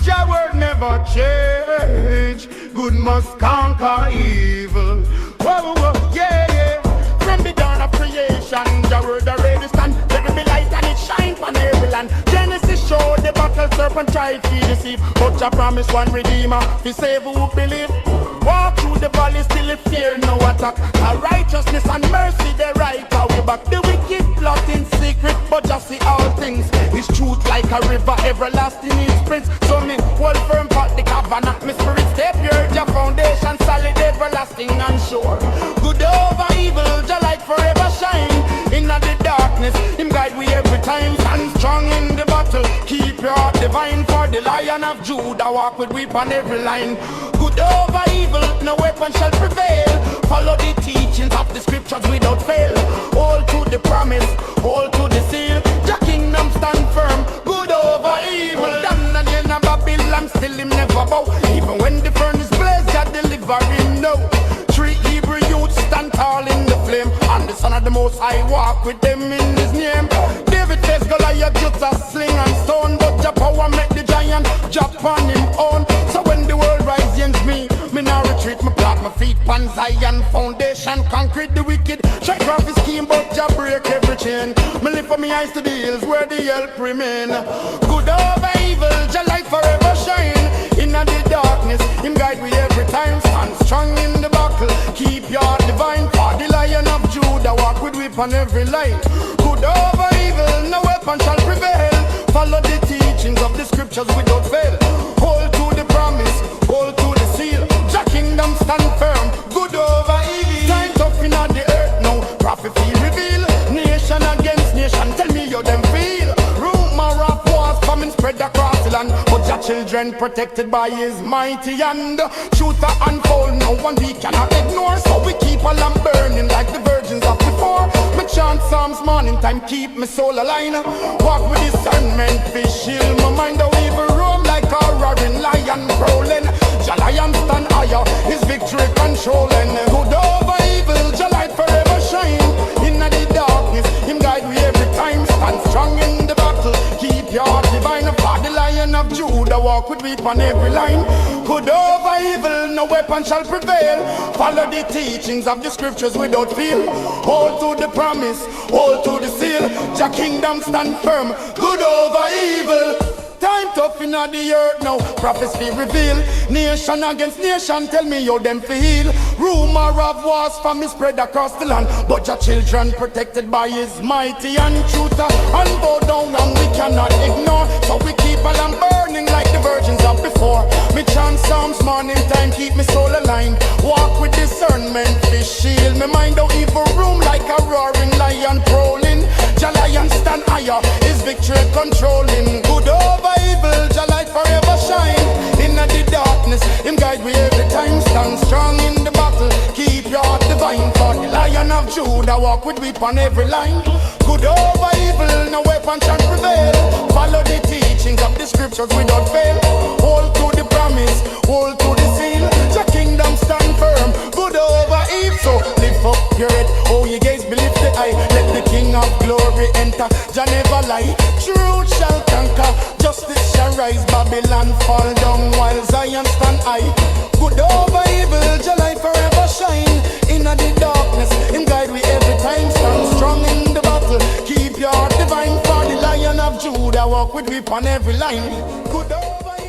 Jah word never change. Good must conquer evil. Whoa, whoa, yeah, yeah. From the dawn of creation, Jah word already stand. Let it be light and it shine on every land. Genesis show the battle serpent tried to deceive, but Jah promised one redeemer to save who believe. Walk through the valley still in fear, no attack. Our righteousness and mercy they right our way back. The wicked plot in secret, but just see all things. His truth like a river, everlasting in springs. So me hold firm for the covenant. My spirit stay pure, Jah foundation solid, everlasting and sure. Good over evil, Jah light forever shine. In the darkness, him guide we every time. Stand strong in the battle, keep your heart divine. For the Lion of Judah walk with whip on every line. Good over evil, no weapon shall prevail. Follow the teachings of the scriptures without fail. Hold to the promise, hold to the seal. Jah kingdom stand firm, good over evil. Daniel in Babylon, still him never bow. Even when the furnace blaze, Jah deliver him now. Three Hebrew youths stand tall in the flame, and the Son of the Most High walk with them in his name. David faced Goliath just a sling and stone, but Jah power make the giant drop on him own. So when the world rise against me now retreat, me plant my feet on Zion foundation, concrete the wicked, strike off his scheme, but Jah break every chain. Me lift up my eyes to the hills where the help remain. Good over evil, Jah light forever shine. In the darkness, him guide we every time. Stand strong in the battle, keep your heart divine. For the Lion of Judah walk with whip on every line. Good over evil, no weapon shall prevail. Follow the teachings of the scriptures without fail. Hold to the promise, hold to the seal. Jah kingdom stand firm, good over evil. Time tough in the earth now, prophecy reveal. Nation against nation, tell me how them feel. Rumor of wars coming spread across the land, but Jah children protected by his mighty hand. Truth a unfold, no one we cannot ignore. So we keep a lamp burning like the virgins of before. Me chant psalms morning time, keep me soul aligned. Walk with discernment, fish shield my mind. Though evil roam like a roaring lion prowling. Jah lion stand higher, his victory controlling. Good over evil, Jah light forever shine. In the darkness, him guide we every time. Stand strong in the battle, keep your heart divine. For the Lion of Judah walk with whip on every line. Good over evil, no weapon shall prevail. Follow the teachings of the scriptures without fear. Hold to the promise, hold to the seal. Jah kingdom stand firm, good over evil. Time tough in the earth now, prophecy reveal. Nation against nation, tell me how them feel. Rumor of wars from me spread across the land, but your children protected by his mighty and truth. And bow down and we cannot ignore. So we keep a lamp burning like the virgins of before. Me chant psalms morning time, keep me soul aligned. Walk with discernment, fish shield me mind. Out evil room like a roaring lion prowling. Jah lion stand higher, his victory controlling. Good over evil, Jah light forever shine. In the darkness, him guide we every time. Stand strong in the battle, keep your heart divine. For the Lion of Judah walk with whip on every line. Good over evil, no weapon shall prevail. Follow the teachings of the scriptures without fail. Hold to the promise, hold to the seal. Jah kingdom stand firm, good over evil. So lift up your head, oh ye gaze, believe the eye. Let the King of glory enter, Jah never lie. Truth shall conquer, justice shall rise. Babylon fall down while Zion stand high. Good over evil, Jah light forever shine. In the darkness, him guide we every time. Stand strong in the battle, keep your heart divine. For the Lion of Judah walk with whip on every line. Good over